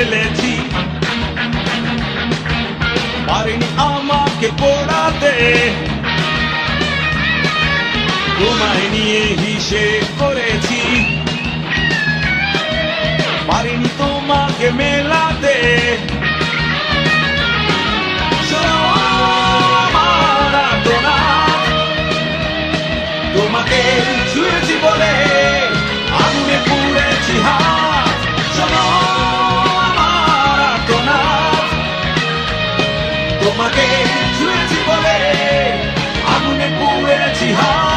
ঢেলেছি, পারেনি আমাকে পোড়াতে। তোমায় নিয়ে হিসেব করেছি, পারিনি তোমাকে মেলাতে। শোনো আমার আর্তনাদ, তোমাকে ছুঁয়েছি বলে আগুনে পুড়েছি হাত। শোনো আমার আর্তনাদ, তোমাকে ছুঁয়েছি বলে আগুনে পুড়েছি হাত।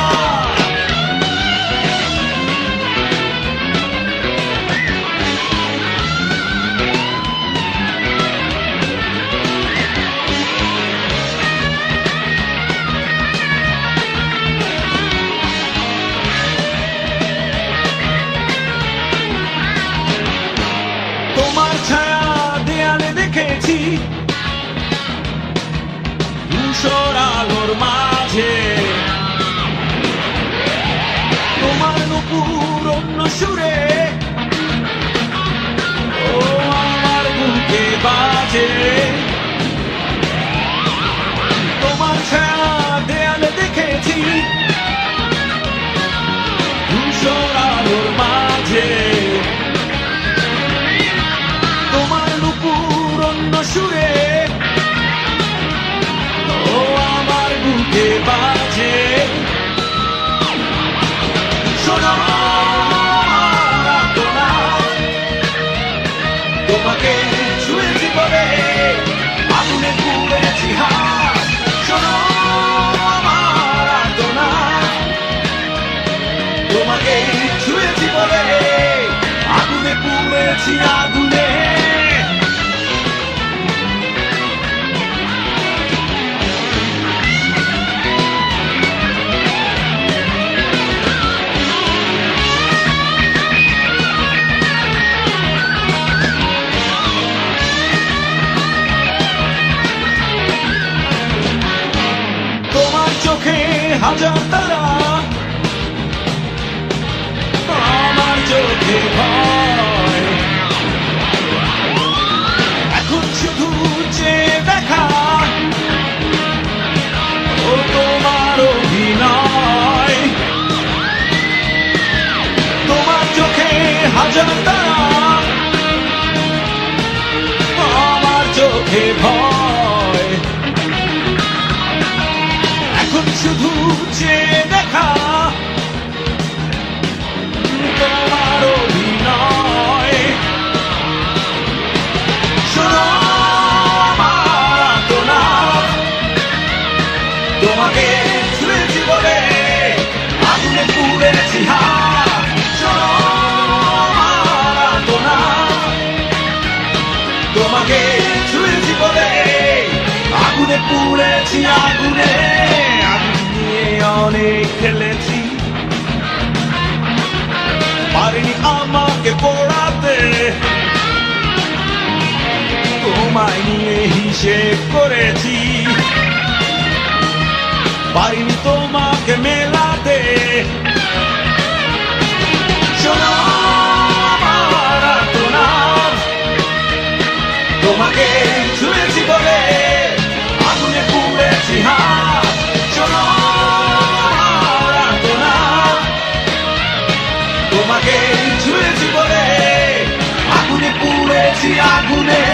তোমার ছায়া দেয়ালে দেখেছি, ধূসর আলোর মাঝে। তোমার নূপুর অন্য সুরে ও আমার বুকে বাজে। তোমার ছায়া দেয়ালে দেখেছি, ধূসর আলোর মাঝে। সুরে ও আমার বুকে বাজে। শোনো তোমাকে ছুঁয়েছি বলে আগুনে পুড়েছি হাত। শোনো আমার আর্তনাদ, তোমাকে ছুঁয়েছি বলে আগুনে পুড়েছি আগুনে। চোখে হাজার তারা, আমার চোখে ভয়। এখন শুধু চেয়ে দেখা ও তোমার অভিনয়। তোমার চোখে হাজার তারা, আমার চোখে ভয়। শুধু চেয়ে দেখা তোমার অভিনয়। শোনো আমার আর্তনাদ, তোমাকে ছুঁয়েছি বলে আগুনে পুড়েছি হাত। শোনো আমার আর্তনাদ, তোমাকে ছুঁয়েছি বলে আগুনে পুড়েছি আগুনে। অনেক খেলেছি, পারিনি আমাকে পোড়াতে। তোমায় নিয়ে হিসেব করেছি, পারিনি তোমাকে মেলাতে। শোনো আমার আর্তনাদ, তোমাকে ছুঁয়েছি বলে আগুনে পুড়েছি হাত। শোনো তোমাকে ছুঁয়েছি বলে আগুনে পুড়েছি আগুনে।